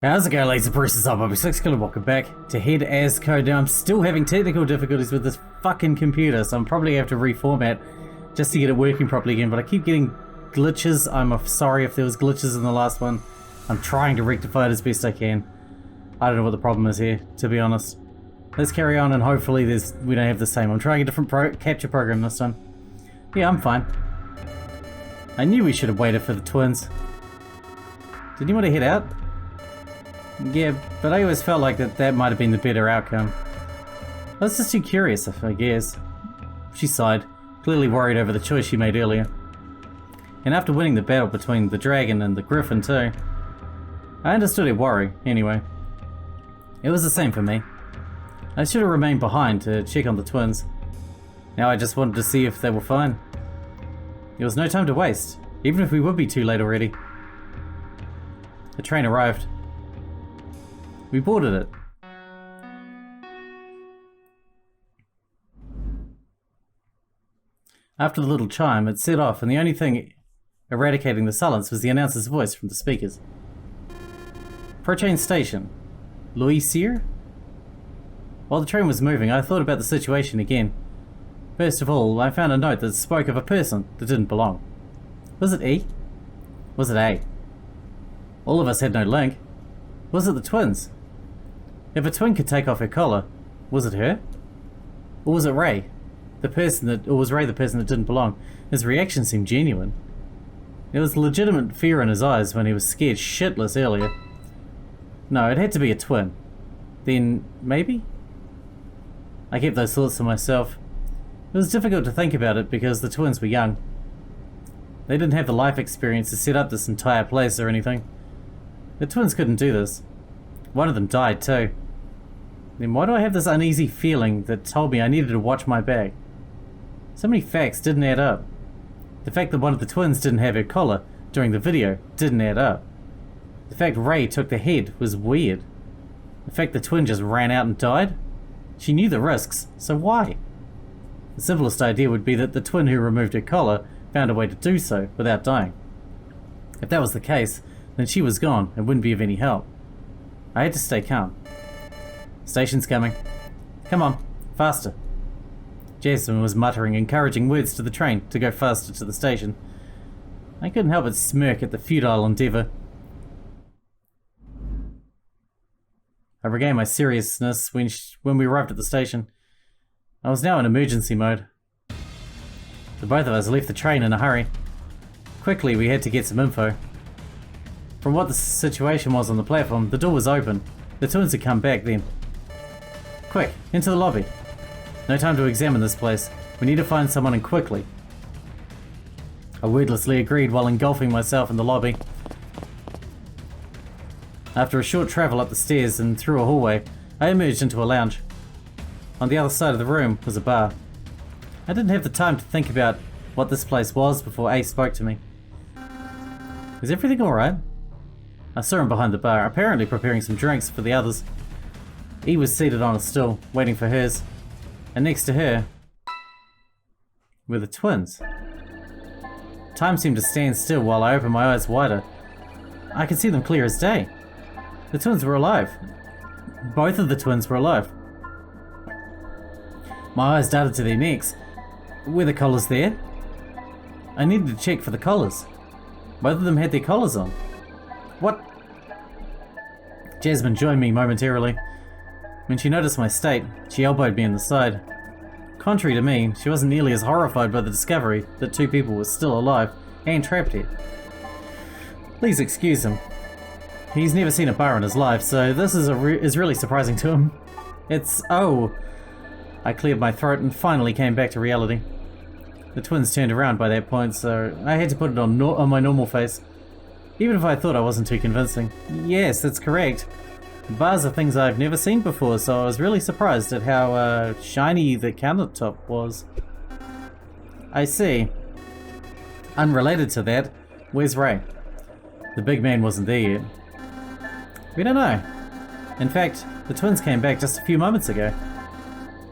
How's it going, laser process up? I'm Sixkilla, welcome back to Head as Code. Now I'm still having technical difficulties with this fucking computer, so I'm probably gonna have to reformat just to get it working properly again, but I keep getting glitches. I'm sorry if there was glitches in the last one. I'm trying to rectify it as best I can. I don't know what the problem is here, to be honest. Let's carry on and hopefully we don't have the same. I'm trying a different capture program this time. Yeah, I'm fine. I knew we should have waited for the twins. Did you want to head out? Yeah, but I always felt like that might have been the better outcome. I was just too curious, I guess. She sighed, clearly worried over the choice she made earlier. And after winning the battle between the dragon and the griffin too, I understood her worry, anyway. It was the same for me. I should have remained behind to check on the twins. Now I just wanted to see if they were fine. There was no time to waste, even if we would be too late already. The train arrived. We boarded it. After the little chime, it set off, and the only thing eradicating the silence was the announcer's voice from the speakers. Prochain Station. Louis Cyr? While the train was moving, I thought about the situation again. First of all, I found a note that spoke of a person that didn't belong. Was it E? Was it A? All of us had no link. Was it the twins? If a twin could take off her collar, was it her? Or was it Ray? Or was Ray the person that didn't belong? His reaction seemed genuine. There was legitimate fear in his eyes when he was scared shitless earlier. No, it had to be a twin. Then, maybe? I kept those thoughts to myself. It was difficult to think about it because the twins were young. They didn't have the life experience to set up this entire place or anything. The twins couldn't do this. One of them died too. Then why do I have this uneasy feeling that told me I needed to watch my back? So many facts didn't add up. The fact that one of the twins didn't have her collar during the video didn't add up. The fact Ray took the head was weird. The fact the twin just ran out and died? She knew the risks, so why? The simplest idea would be that the twin who removed her collar found a way to do so without dying. If that was the case, then she was gone and wouldn't be of any help. I had to stay calm. Station's coming. Come on, faster. Jasmine was muttering encouraging words to the train to go faster to the station. I couldn't help but smirk at the futile endeavour. I regained my seriousness when we arrived at the station. I was now in emergency mode. The both of us left the train in a hurry. Quickly, we had to get some info. From what the situation was on the platform, the door was open. The twins had come back then. Quick, into the lobby. No time to examine this place. We need to find someone and quickly. I wordlessly agreed while engulfing myself in the lobby. After a short travel up the stairs and through a hallway, I emerged into a lounge. On the other side of the room was a bar. I didn't have the time to think about what this place was before A spoke to me. Is everything alright? I saw him behind the bar, apparently preparing some drinks for the others. E was seated on a stool, waiting for hers, and next to her were the twins. Time seemed to stand still while I opened my eyes wider. I could see them clear as day. The twins were alive. Both of the twins were alive. My eyes darted to their necks. Were the collars there? I needed to check for the collars. Both of them had their collars on. What? Jasmine joined me momentarily. When she noticed my state, she elbowed me in the side. Contrary to me, she wasn't nearly as horrified by the discovery that two people were still alive and trapped here. Please excuse him. He's never seen a bar in his life, so this is really surprising to him. Oh. I cleared my throat and finally came back to reality. The twins turned around by that point, so I had to put it on my normal face. Even if I thought I wasn't too convincing. Yes, that's correct. Bars are things I've never seen before, so I was really surprised at how shiny the countertop was. I see. Unrelated to that, where's Ray? The big man wasn't there yet. We don't know. In fact, the twins came back just a few moments ago.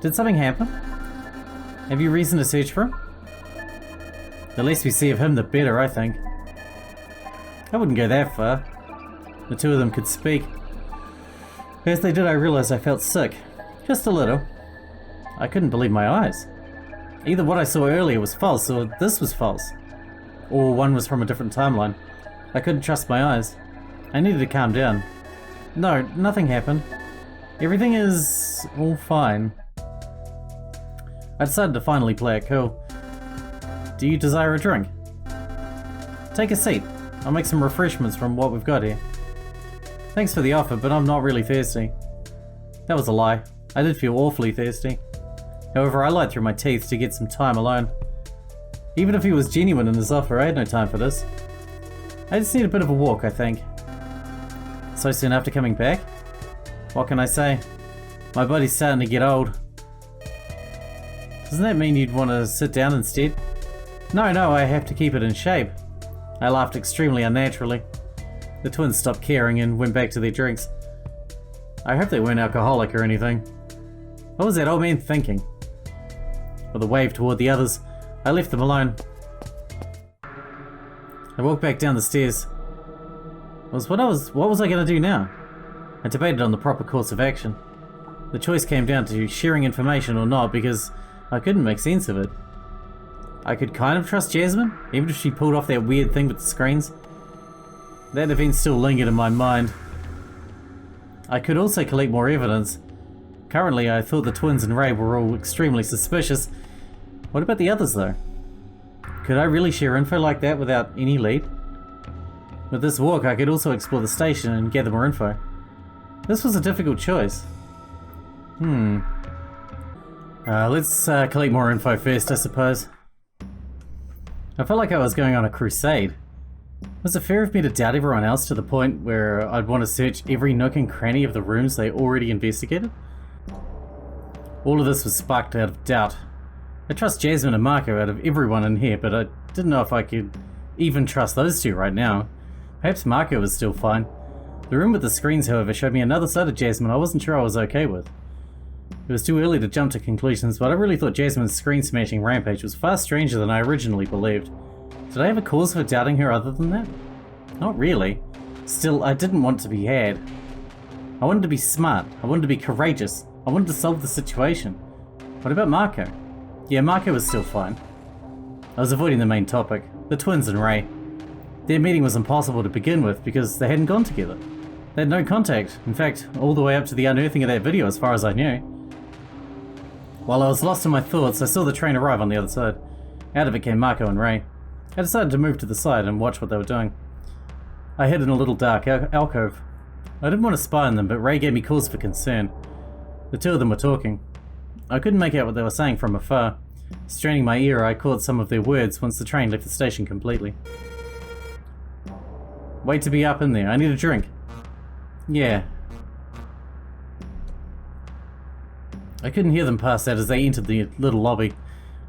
Did something happen? Have you reason to search for him? The less we see of him, the better, I think. I wouldn't go that far. The two of them could speak. As they did, I realized I felt sick. Just a little. I couldn't believe my eyes. Either what I saw earlier was false, or this was false. Or one was from a different timeline. I couldn't trust my eyes. I needed to calm down. No, nothing happened. Everything is all fine. I decided to finally play it cool. Do you desire a drink? Take a seat. I'll make some refreshments from what we've got here. Thanks for the offer, but I'm not really thirsty. That was a lie. I did feel awfully thirsty. However, I lied through my teeth to get some time alone. Even if he was genuine in his offer, I had no time for this. I just need a bit of a walk, I think. So soon after coming back? What can I say? My body's starting to get old. Doesn't that mean you'd want to sit down instead? No, I have to keep it in shape. I laughed extremely unnaturally. The twins stopped caring and went back to their drinks. I hope they weren't alcoholic or anything. What was that old man thinking? With a wave toward the others, I left them alone. I walked back down the stairs. What was I going to do now? I debated on the proper course of action. The choice came down to sharing information or not because I couldn't make sense of it. I could kind of trust Jasmine, even if she pulled off that weird thing with the screens. That event still lingered in my mind. I could also collect more evidence. Currently, I thought the twins and Ray were all extremely suspicious. What about the others, though? Could I really share info like that without any lead? With this walk, I could also explore the station and gather more info. This was a difficult choice. Let's collect more info first, I suppose. I felt like I was going on a crusade. Was it fair of me to doubt everyone else to the point where I'd want to search every nook and cranny of the rooms they already investigated? All of this was sparked out of doubt. I trust Jasmine and Marco out of everyone in here, but I didn't know if I could even trust those two right now. Perhaps Marco was still fine. The room with the screens, however, showed me another side of Jasmine I wasn't sure I was okay with. It was too early to jump to conclusions, but I really thought Jasmine's screen-smashing rampage was far stranger than I originally believed. Did I have a cause for doubting her other than that? Not really. Still, I didn't want to be had. I wanted to be smart. I wanted to be courageous. I wanted to solve the situation. What about Marco? Yeah, Marco was still fine. I was avoiding the main topic, the twins and Ray. Their meeting was impossible to begin with because they hadn't gone together. They had no contact, in fact, all the way up to the unearthing of that video as far as I knew. While I was lost in my thoughts, I saw the train arrive on the other side. Out of it came Marco and Ray. I decided to move to the side and watch what they were doing. I hid in a little dark alcove. I didn't want to spy on them, but Ray gave me cause for concern. The two of them were talking. I couldn't make out what they were saying from afar. Straining my ear, I caught some of their words once the train left the station completely. Wait to be up in there, I need a drink. Yeah. I couldn't hear them pass out as they entered the little lobby.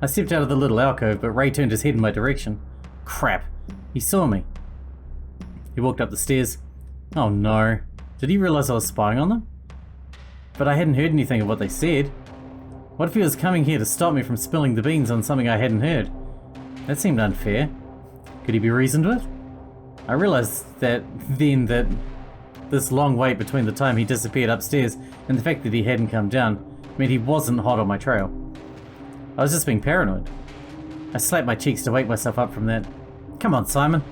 I stepped out of the little alcove, but Ray turned his head in my direction. Crap, he saw me. He walked up the stairs. Oh no, did he realize I was spying on them? But I hadn't heard anything of what they said. What if he was coming here to stop me from spilling the beans on something I hadn't heard? That seemed unfair. Could he be reasoned with? I realized that this long wait between the time he disappeared upstairs and the fact that he hadn't come down meant he wasn't hot on my trail. I was just being paranoid. I slapped my cheeks to wake myself up from that. Come on, Simon.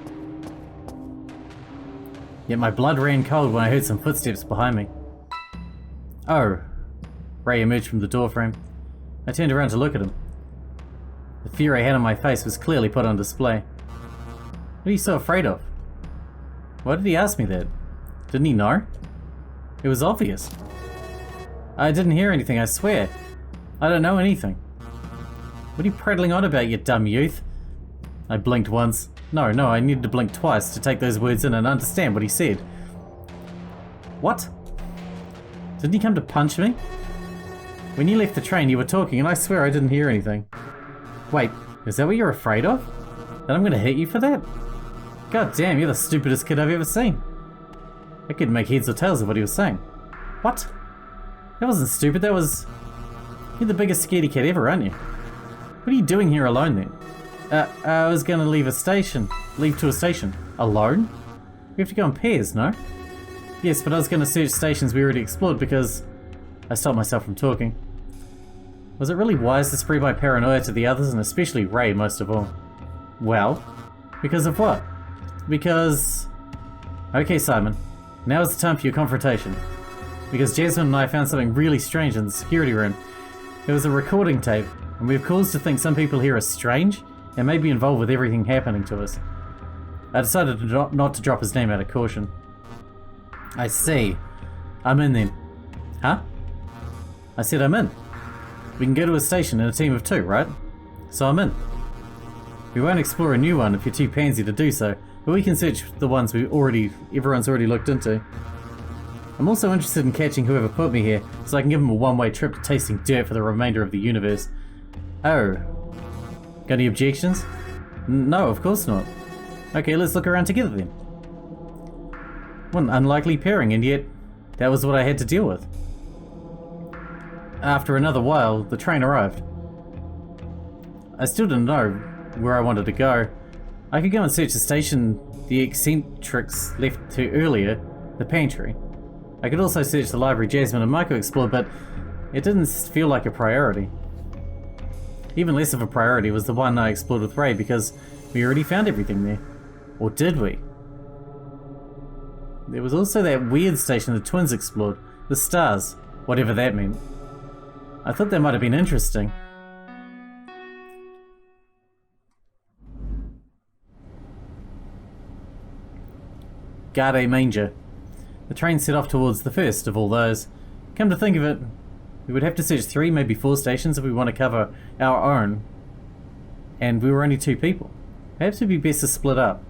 Yet my blood ran cold when I heard some footsteps behind me. Oh. Ray emerged from the doorframe. I turned around to look at him. The fear I had on my face was clearly put on display. What are you so afraid of? Why did he ask me that? Didn't he know? It was obvious. I didn't hear anything, I swear. I don't know anything. What are you prattling on about, you dumb youth? I blinked once. No, I needed to blink twice to take those words in and understand what he said. What? Didn't he come to punch me? When you left the train, you were talking, and I swear I didn't hear anything. Wait, is that what you're afraid of? That I'm gonna hit you for that? God damn, you're the stupidest kid I've ever seen. I couldn't make heads or tails of what he was saying. What? That wasn't stupid, that was... You're the biggest scaredy cat ever, aren't you? What are you doing here alone then? I was gonna leave to a station. Alone? We have to go in pairs, no? Yes, but I was going to search stations we already explored because I stopped myself from talking. Was it really wise to spread my paranoia to the others, and especially Ray most of all? Well, because of what? Because... Okay, Simon, now is the time for your confrontation. Because Jasmine and I found something really strange in the security room. It was a recording tape, and we have cause to think some people here are strange and may be involved with everything happening to us. I decided not to drop his name out of caution. I see. I'm in then. Huh? I said I'm in. We can go to a station in a team of 2, right? So I'm in. We won't explore a new one if you're too pansy to do so, but we can search the ones everyone's already looked into. I'm also interested in catching whoever put me here, so I can give them a one-way trip to tasting dirt for the remainder of the universe. Oh. Got any objections? No, of course not. Okay, let's look around together then. What an unlikely pairing, and yet that was what I had to deal with. After another while, the train arrived. I still didn't know where I wanted to go. I could go and search the station the eccentrics left to earlier, the pantry. I could also search the library Jasmine and Michael explored, but it didn't feel like a priority. Even less of a priority was the one I explored with Ray because we already found everything there. Or did we? There was also that weird station the twins explored, the stars, whatever that meant. I thought that might have been interesting. Garde Manger. The train set off towards the first of all those. Come to think of it, we would have to search 3, maybe 4 stations if we want to cover our own. And we were only 2 people. Perhaps it'd be best to split up.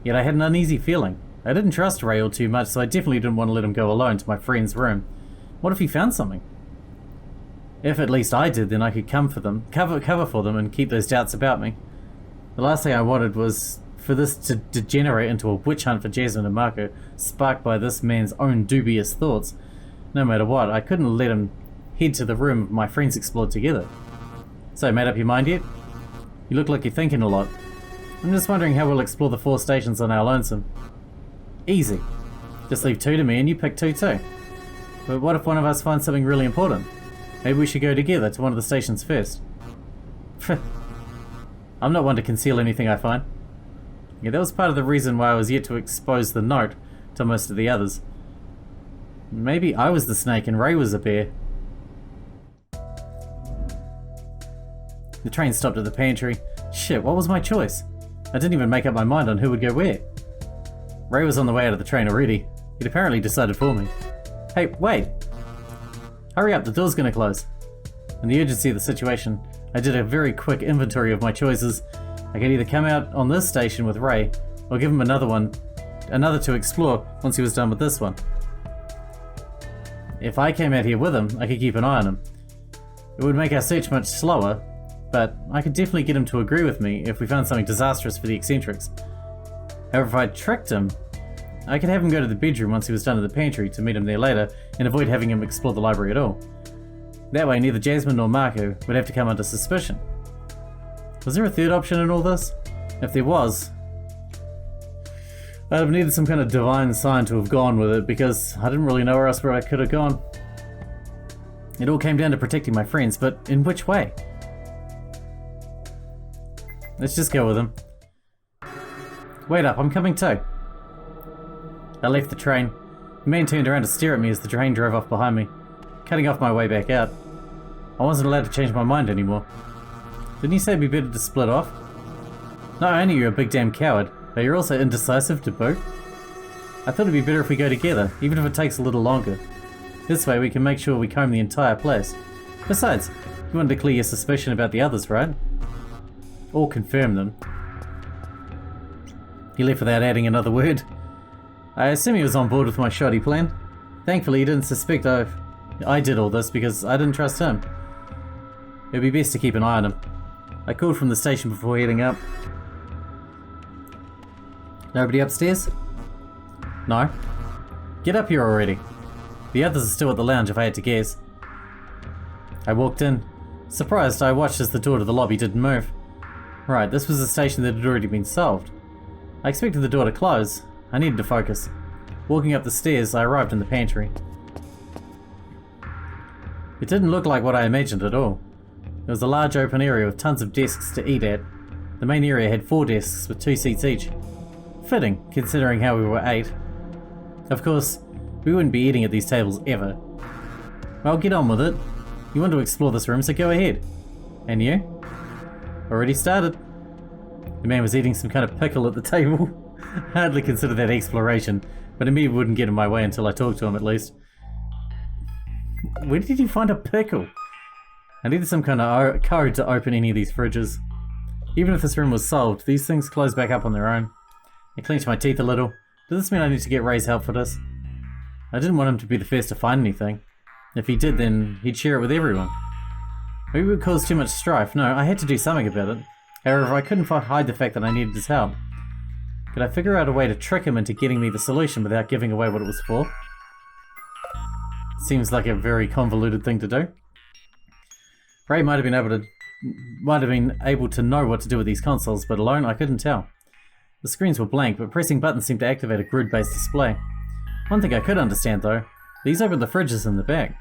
Yet I had an uneasy feeling. I didn't trust Ray all too much, so I definitely didn't want to let him go alone to my friend's room. What if he found something? If at least I did, then I could cover for them and keep those doubts about me. The last thing I wanted was for this to degenerate into a witch hunt for Jasmine and Marco, sparked by this man's own dubious thoughts. No matter what, I couldn't let him head to the room my friends explored together. So, made up your mind yet? You look like you're thinking a lot. I'm just wondering how we'll explore the 4 stations on our lonesome. Easy. Just leave 2 to me and you pick 2 too. But what if one of us finds something really important? Maybe we should go together to one of the stations first. I'm not one to conceal anything I find. Yeah, that was part of the reason why I was yet to expose the note to most of the others. Maybe I was the snake and Ray was a bear. The train stopped at the pantry. Shit, what was my choice? I didn't even make up my mind on who would go where. Ray was on the way out of the train already. He'd apparently decided for me. Hey, wait! Hurry up, the door's gonna close. In the urgency of the situation, I did a very quick inventory of my choices. I could either come out on this station with Ray, or give him another to explore once he was done with this one. If I came out here with him, I could keep an eye on him. It would make our search much slower, but I could definitely get him to agree with me if we found something disastrous for the eccentrics. However, if I tricked him, I could have him go to the bedroom once he was done at the pantry to meet him there later and avoid having him explore the library at all. That way, neither Jasmine nor Marco would have to come under suspicion. Was there a third option in all this? If there was, I'd have needed some kind of divine sign to have gone with it because I didn't really know where else I could have gone. It all came down to protecting my friends, but in which way? Let's just go with him. Wait up, I'm coming too. I left the train. The man turned around to stare at me as the train drove off behind me, cutting off my way back out. I wasn't allowed to change my mind anymore. Didn't you say it'd be better to split off? Not only are you a big damn coward, but you're also indecisive to boot. I thought it'd be better if we go together, even if it takes a little longer. This way we can make sure we comb the entire place. Besides, you wanted to clear your suspicion about the others, right? Or confirm them. He left without adding another word. I assume he was on board with my shoddy plan. Thankfully he didn't suspect I did all this because I didn't trust him. It'd be best to keep an eye on him. I called from the station before heading up. Nobody upstairs? No. Get up here already. The others are still at the lounge if I had to guess. I walked in. Surprised, I watched as the door to the lobby didn't move. Right, this was a station that had already been solved. I expected the door to close. I needed to focus. Walking up the stairs, I arrived in the pantry. It didn't look like what I imagined at all. It was a large open area with tons of desks to eat at. The main area had 4 desks with 2 seats each. Fitting, considering how we were 8. Of course, we wouldn't be eating at these tables ever. Well, get on with it. You want to explore this room, so go ahead. And you? Already started. The man was eating some kind of pickle at the table. Hardly consider that exploration, but it maybe wouldn't get in my way until I talked to him at least. Where did you find a pickle? I needed some kind of code to open any of these fridges. Even if this room was solved, these things close back up on their own. I clenched my teeth a little. Does this mean I need to get Ray's help for this? I didn't want him to be the first to find anything. If he did, then he'd share it with everyone. Maybe it would cause too much strife. No, I had to do something about it. However, I couldn't hide the fact that I needed his help. Could I figure out a way to trick him into getting me the solution without giving away what it was for? Seems like a very convoluted thing to do. Ray might have been able to know what to do with these consoles, but alone I couldn't tell. The screens were blank, but pressing buttons seemed to activate a grid-based display. One thing I could understand though, these opened the fridges in the back.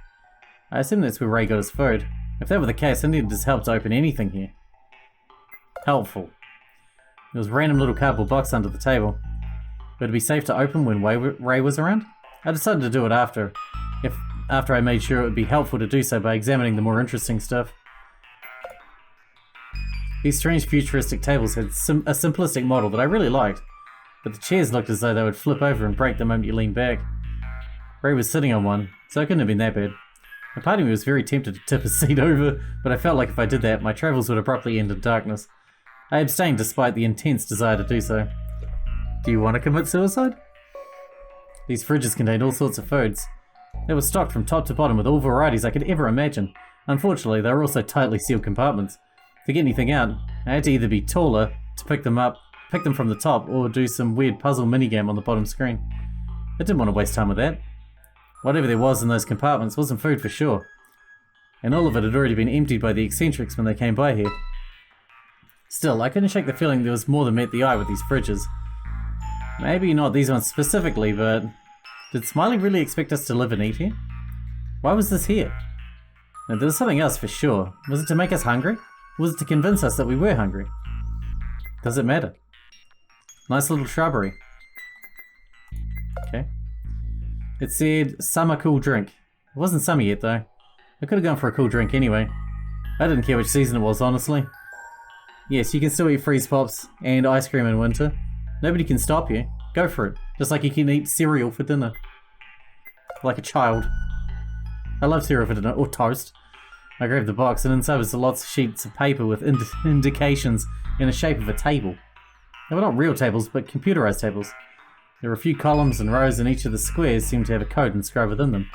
I assume that's where Ray got his food. If that were the case, I needed his help to open anything here. Helpful. There was a random little cardboard box under the table. Would it be safe to open when Ray was around? I decided to do it after I made sure it would be helpful to do so by examining the more interesting stuff. These strange futuristic tables had a simplistic model that I really liked, but the chairs looked as though they would flip over and break the moment you leaned back. Ray was sitting on one, so it couldn't have been that bad. A part of me was very tempted to tip his seat over, but I felt like if I did that, my travels would abruptly end in darkness. I abstained despite the intense desire to do so. Do you want to commit suicide? These fridges contained all sorts of foods. They were stocked from top to bottom with all varieties I could ever imagine. Unfortunately, they were also tightly sealed compartments. To get anything out, I had to either be taller to pick them from the top, or do some weird puzzle minigame on the bottom screen. I didn't want to waste time with that. Whatever there was in those compartments wasn't food for sure. And all of it had already been emptied by the eccentrics when they came by here. Still, I couldn't shake the feeling there was more than met the eye with these fridges. Maybe not these ones specifically, but did Smiley really expect us to live and eat here? Why was this here? Now, there was something else for sure. Was it to make us hungry? Or was it to convince us that we were hungry? Does it matter? Nice little shrubbery. Okay. It said, summer cool drink. It wasn't summer yet though. I could have gone for a cool drink anyway. I didn't care which season it was, honestly. Yes, you can still eat freeze pops and ice cream in winter. Nobody can stop you. Go for it. Just like you can eat cereal for dinner. Like a child. I love cereal for dinner, or toast. I grabbed the box, and inside was lots of sheets of paper with indications in the shape of a table. They were not real tables, but computerized tables. There were a few columns and rows, and each of the squares seemed to have a code inscribed within them.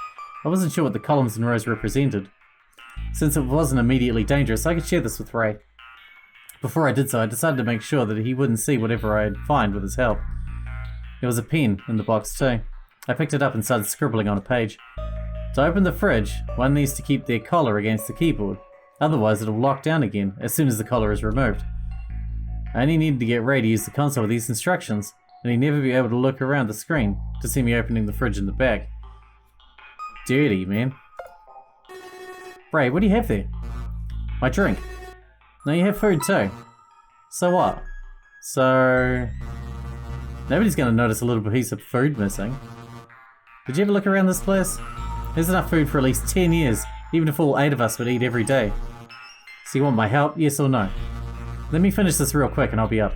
I wasn't sure what the columns and rows represented. Since it wasn't immediately dangerous, I could share this with Ray. Before I did so, I decided to make sure that he wouldn't see whatever I'd find with his help. There was a pen in the box too. I picked it up and started scribbling on a page. To open the fridge, one needs to keep their collar against the keyboard. Otherwise it'll lock down again as soon as the collar is removed. I only needed to get Ray to use the console with these instructions, and he'd never be able to look around the screen to see me opening the fridge in the back. Dirty, man. Ray, what do you have there? My drink. No, you have food too. So what? So... nobody's gonna notice a little piece of food missing. Did you ever look around this place? There's enough food for at least 10 years, even if all 8 of us would eat every day. So you want my help, yes or no? Let me finish this real quick and I'll be up.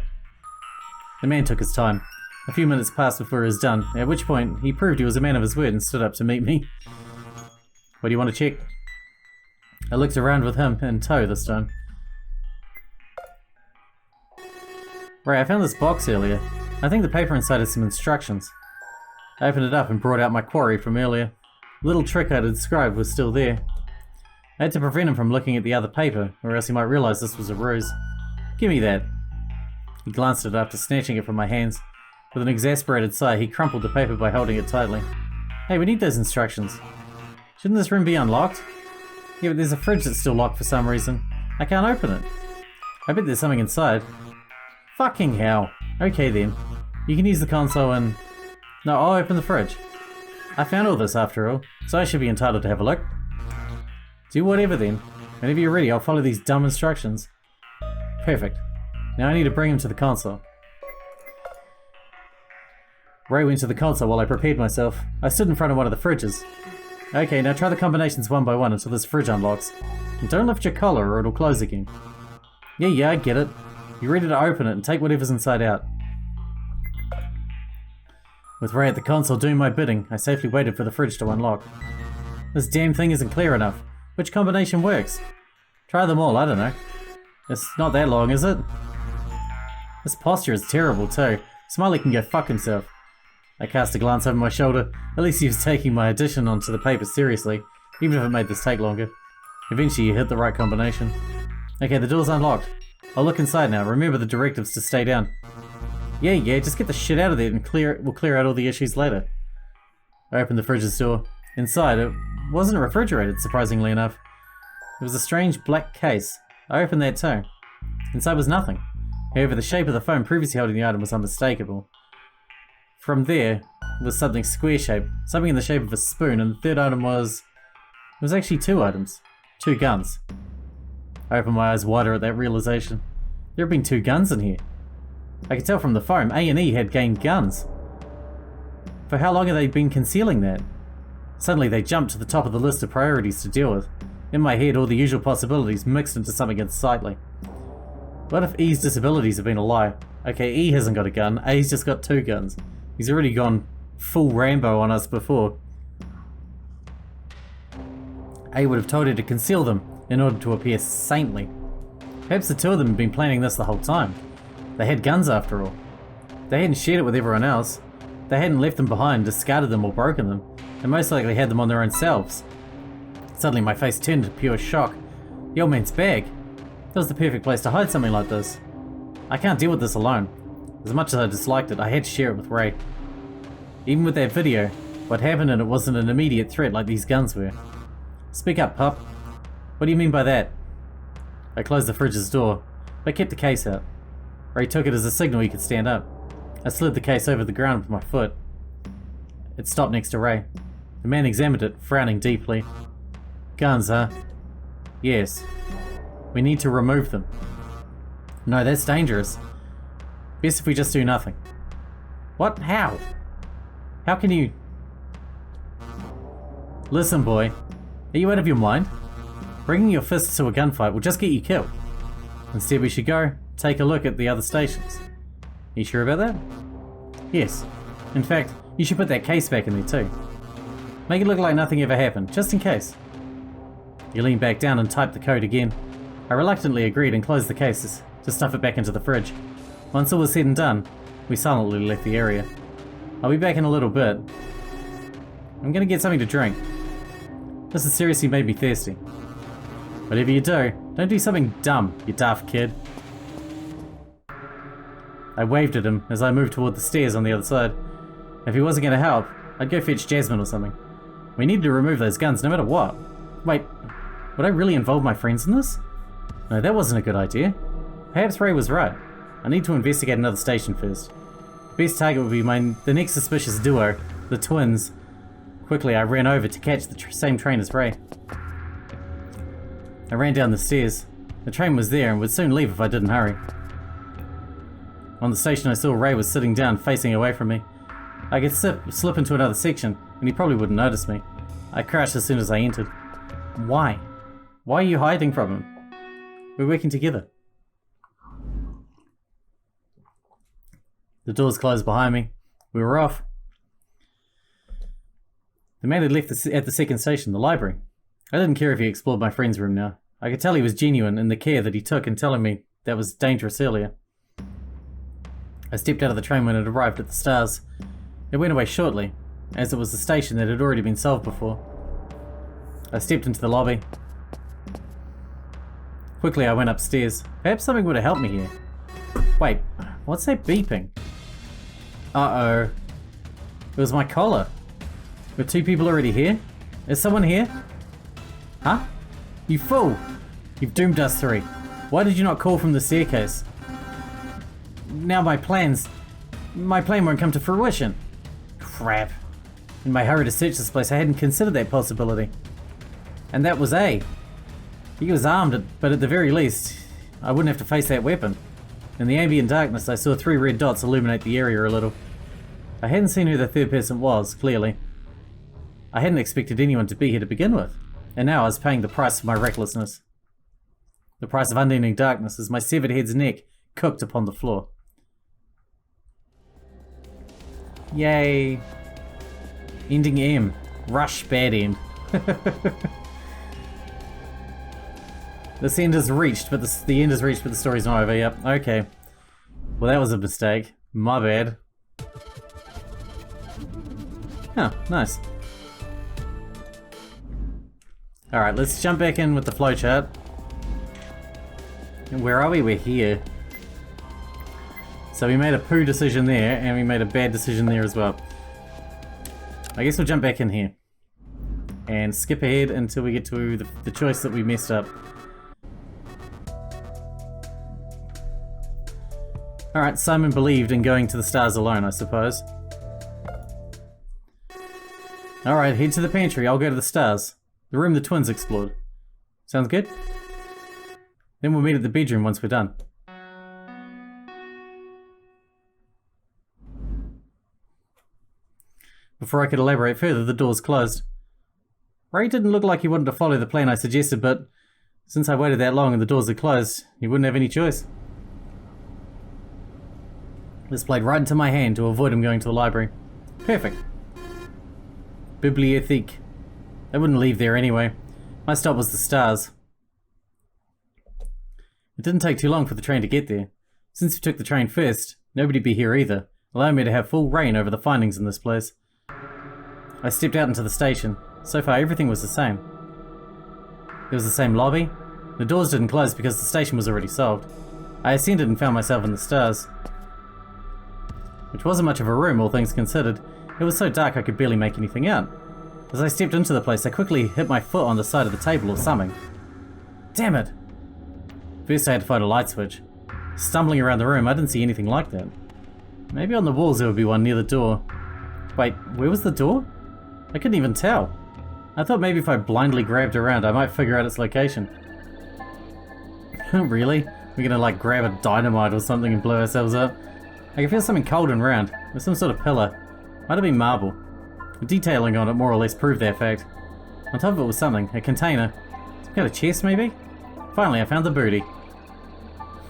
The man took his time. A few minutes passed before he was done, at which point he proved he was a man of his word and stood up to meet me. What do you want to check? I looked around with him in tow this time. Ray, I found this box earlier. I think the paper inside has some instructions. I opened it up and brought out my quarry from earlier. The little trick I'd described was still there. I had to prevent him from looking at the other paper, or else he might realize this was a ruse. Give me that. He glanced at it after snatching it from my hands. With an exasperated sigh, he crumpled the paper by holding it tightly. Hey, we need those instructions. Shouldn't this room be unlocked? Yeah, but there's a fridge that's still locked for some reason. I can't open it. I bet there's something inside. Fucking hell. Okay then. You can use the console and... No, I'll open the fridge. I found all this after all, so I should be entitled to have a look. Do whatever then. Whenever you're ready, I'll follow these dumb instructions. Perfect. Now I need to bring him to the console. Ray went to the console while I prepared myself. I stood in front of one of the fridges. Okay, now try the combinations one by one until this fridge unlocks. And don't lift your collar or it'll close again. Yeah, I get it. You're ready to open it and take whatever's inside out. With Ray at the console doing my bidding, I safely waited for the fridge to unlock. This damn thing isn't clear enough. Which combination works? Try them all, I don't know. It's not that long, is it? This posture is terrible too. Smiley can go fuck himself. I cast a glance over my shoulder. At least he was taking my addition onto the paper seriously, even if it made this take longer. Eventually he hit the right combination. Okay, the door's unlocked. I'll look inside now. Remember the directives to stay down. Yeah, just get the shit out of there and we'll clear out all the issues later. I opened the fridge's door. Inside, it wasn't refrigerated, surprisingly enough. It was a strange black case. I opened that too. Inside was nothing. However, the shape of the phone previously holding the item was unmistakable. From there was something square-shaped, something in the shape of a spoon, and the third item was... It was actually two items. Two guns. I opened my eyes wider at that realization. There had been two guns in here. I could tell from the phone, A&E had gained guns. For how long had they been concealing that? Suddenly they jumped to the top of the list of priorities to deal with. In my head, all the usual possibilities mixed into something unsightly. What if E's disabilities have been a lie? Okay, E hasn't got a gun, A's just got two guns. He's already gone full Rambo on us before. A would have told her to conceal them in order to appear saintly. Perhaps the two of them had been planning this the whole time. They had guns after all. They hadn't shared it with everyone else. They hadn't left them behind, discarded them or broken them. They most likely had them on their own selves. Suddenly my face turned to pure shock. The old man's bag. That was the perfect place to hide something like this. I can't deal with this alone. As much as I disliked it, I had to share it with Ray. Even with that video, what happened in it wasn't an immediate threat like these guns were. Speak up, pup. What do you mean by that? I closed the fridge's door, but kept the case out. Ray took it as a signal he could stand up. I slid the case over the ground with my foot. It stopped next to Ray. The man examined it, frowning deeply. Guns, huh? Yes. We need to remove them. No, that's dangerous. Best if we just do nothing. What? How? How can you... Listen, boy. Are you out of your mind? Bringing your fists to a gunfight will just get you killed. Instead, we should go take a look at the other stations. You sure about that? Yes. In fact, you should put that case back in there too. Make it look like nothing ever happened, just in case. He leaned back down and typed the code again. I reluctantly agreed and closed the cases to stuff it back into the fridge. Once all was said and done, we silently left the area. I'll be back in a little bit. I'm gonna get something to drink. This has seriously made me thirsty. Whatever you do, don't do something dumb, you daft kid. I waved at him as I moved toward the stairs on the other side. If he wasn't gonna help, I'd go fetch Jasmine or something. We needed to remove those guns no matter what. Wait, would I really involve my friends in this? No, that wasn't a good idea. Perhaps Ray was right. I need to investigate another station first. The best target would be the next suspicious duo, the twins. Quickly, I ran over to catch the same train as Ray. I ran down the stairs. The train was there and would soon leave if I didn't hurry. On the station, I saw Ray was sitting down, facing away from me. I could slip into another section, and he probably wouldn't notice me. I crashed as soon as I entered. Why? Why are you hiding from him? We're working together. The doors closed behind me. We were off. The man had left at the second station, the library. I didn't care if he explored my friend's room now. I could tell he was genuine in the care that he took in telling me that was dangerous earlier. I stepped out of the train when it arrived at the stars. It went away shortly, as it was the station that had already been solved before. I stepped into the lobby. Quickly I went upstairs. Perhaps something would have helped me here. Wait, what's that beeping? Uh-oh. It was my collar. Were two people already here? Is someone here? Huh? You fool! You've doomed us three. Why did you not call from the staircase? Now my plan won't come to fruition. Crap. In my hurry to search this place, I hadn't considered that possibility. And that was A. He was armed, but at the very least, I wouldn't have to face that weapon. In the ambient darkness, I saw 3 red dots illuminate the area a little. I hadn't seen who the third person was, clearly. I hadn't expected anyone to be here to begin with, and now I was paying the price for my recklessness. The price of unending darkness as my severed head's neck cooked upon the floor. Yay. Ending M. Rush bad end. This end is reached, but the end is reached, but the story's not over. Yep, okay. Well, that was a mistake. My bad. Oh, nice. Alright, let's jump back in with the flowchart. Where are we? We're here. So we made a poo decision there, and we made a bad decision there as well. I guess we'll jump back in here. And skip ahead until we get to the choice that we messed up. Alright, Simon believed in going to the stars alone, I suppose. Alright, head to the pantry, I'll go to the stars. The room the twins explored. Sounds good? Then we'll meet at the bedroom once we're done. Before I could elaborate further, the doors closed. Ray didn't look like he wanted to follow the plan I suggested, but since I waited that long and the doors had closed, he wouldn't have any choice. This played right into my hand to avoid him going to the library. Perfect. Bibliothèque. I wouldn't leave there anyway. My stop was the stars. It didn't take too long for the train to get there. Since we took the train first, nobody'd be here either, allowing me to have full reign over the findings in this place. I stepped out into the station. So far everything was the same. There was the same lobby. The doors didn't close because the station was already solved. I ascended and found myself in the stars. Which wasn't much of a room, all things considered. It was so dark I could barely make anything out. As I stepped into the place, I quickly hit my foot on the side of the table or something. Damn it! First I had to find a light switch. Stumbling around the room, I didn't see anything like that. Maybe on the walls there would be one near the door. Wait, where was the door? I couldn't even tell. I thought maybe if I blindly grabbed around, I might figure out its location. Really? We're gonna like grab a dynamite or something and blow ourselves up? I can feel something cold and round. There's some sort of pillar. Might have been marble. The detailing on it more or less proved that fact. On top of it was something, a container. Some kind of chest maybe? Finally, I found the booty.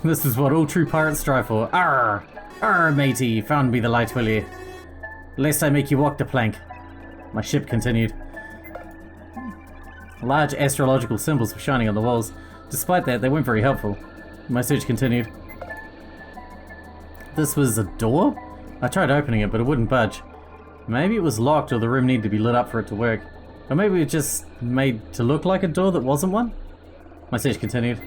This is what all true pirates strive for. Arr! Arr, matey, found me the light, will ye? Lest I make you walk the plank. My ship continued. Large astrological symbols were shining on the walls. Despite that, they weren't very helpful. My search continued. This was a door? I tried opening it, but it wouldn't budge. Maybe it was locked or the room needed to be lit up for it to work. Or maybe it was just made to look like a door that wasn't one? My search continued.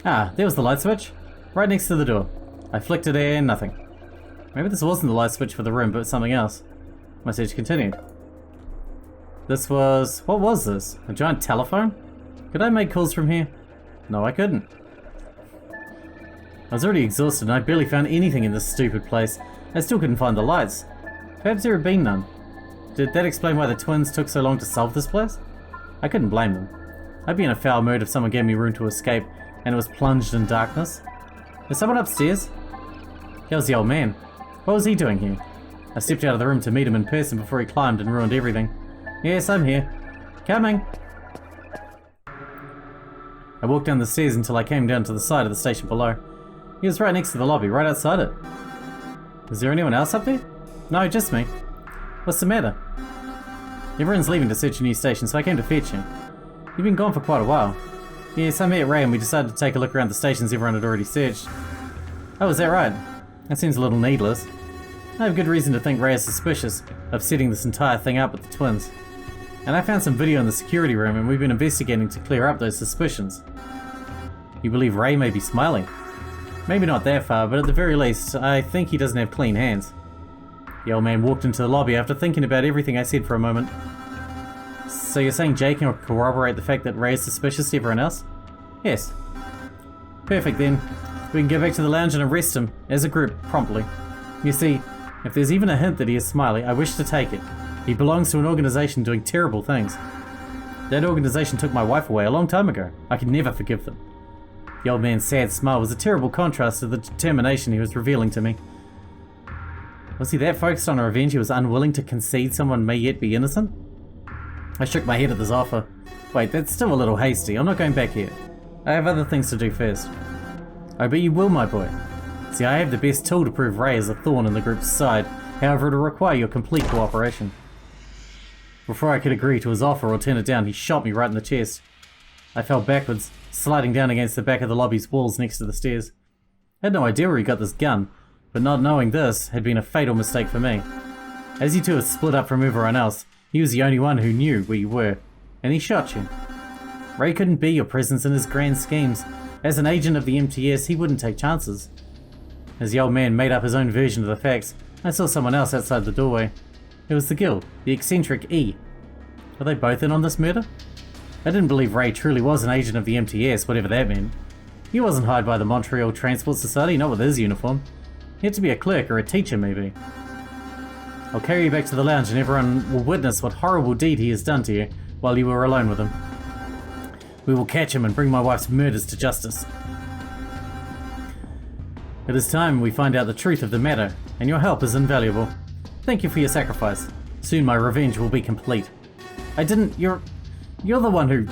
Ah, there was the light switch. Right next to the door. I flicked it and nothing. Maybe this wasn't the light switch for the room, but something else. My search continued. This was... what was this? A giant telephone? Could I make calls from here? No, I couldn't. I was already exhausted and I barely found anything in this stupid place. I still couldn't find the lights. Perhaps there had been none. Did that explain why the twins took so long to solve this place? I couldn't blame them. I'd be in a foul mood if someone gave me room to escape and it was plunged in darkness. Is someone upstairs? That was the old man. What was he doing here? I stepped out of the room to meet him in person before he climbed and ruined everything. Yes, I'm here. Coming. I walked down the stairs until I came down to the side of the station below. He was right next to the lobby, right outside it. Is there anyone else up there? No, just me. What's the matter? Everyone's leaving to search a new station, so I came to fetch you. You've been gone for quite a while. Yes, I met Ray and we decided to take a look around the stations everyone had already searched. Oh, is that right? That seems a little needless. I have good reason to think Ray is suspicious of setting this entire thing up with the twins. And I found some video in the security room and we've been investigating to clear up those suspicions. You believe Ray may be smiling? Maybe not that far, but at the very least, I think he doesn't have clean hands. The old man walked into the lobby after thinking about everything I said for a moment. So you're saying Jay can corroborate the fact that Ray is suspicious to everyone else? Yes. Perfect then. We can go back to the lounge and arrest him, as a group, promptly. You see, If there's even a hint that he is Smiley, I wish to take it. He belongs to an organization doing terrible things. That organization took my wife away a long time ago. I can never forgive them. The old man's sad smile was a terrible contrast to the determination he was revealing to me. Was he that focused on revenge he was unwilling to concede someone may yet be innocent? I shook my head at this offer. Wait, that's still a little hasty. I'm not going back yet. I have other things to do first. I bet you will, my boy. See, I have the best tool to prove Ray is a thorn in the group's side. However, it'll require your complete cooperation. Before I could agree to his offer or turn it down, he shot me right in the chest. I fell backwards, sliding down against the back of the lobby's walls next to the stairs. I had no idea where he got this gun, but not knowing this had been a fatal mistake for me. As you two had split up from everyone else, he was the only one who knew where you were, and he shot you. Ray couldn't be your presence in his grand schemes. As an agent of the MTS, he wouldn't take chances. As the old man made up his own version of the facts, I saw someone else outside the doorway. It was the guild, the eccentric E. Were they both in on this murder? I didn't believe Ray truly was an agent of the MTS, whatever that meant. He wasn't hired by the Montreal Transport Society, not with his uniform. He had to be a clerk or a teacher, maybe. I'll carry you back to the lounge and everyone will witness what horrible deed he has done to you while you were alone with him. We will catch him and bring my wife's murders to justice. It is time we find out the truth of the matter, and your help is invaluable. Thank you for your sacrifice. Soon my revenge will be complete. You're the one who...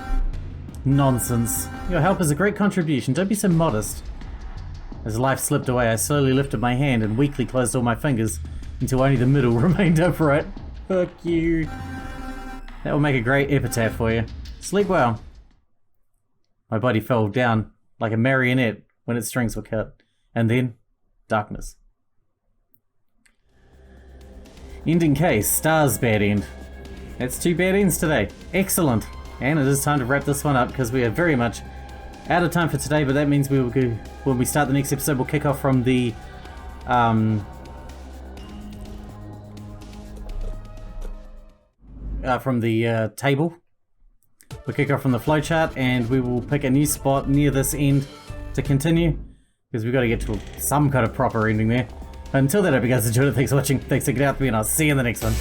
Nonsense. Your help is a great contribution, don't be so modest. As life slipped away, I slowly lifted my hand and weakly closed all my fingers until only the middle remained upright. Fuck you. That will make a great epitaph for you. Sleep well. My body fell down like a marionette when its strings were cut. And then, darkness. Ending case, stars bad end. That's 2 bad ends today. Excellent. And it is time to wrap this one up because we are very much out of time for today, but that means we will go, when we start the next episode, we'll kick off from the table. We'll kick off from the flowchart and we will pick a new spot near this end to continue because we've got to get to some kind of proper ending there. Until then, I hope you guys enjoyed it. Thanks for watching. Thanks for getting out with me, and I'll see you in the next one.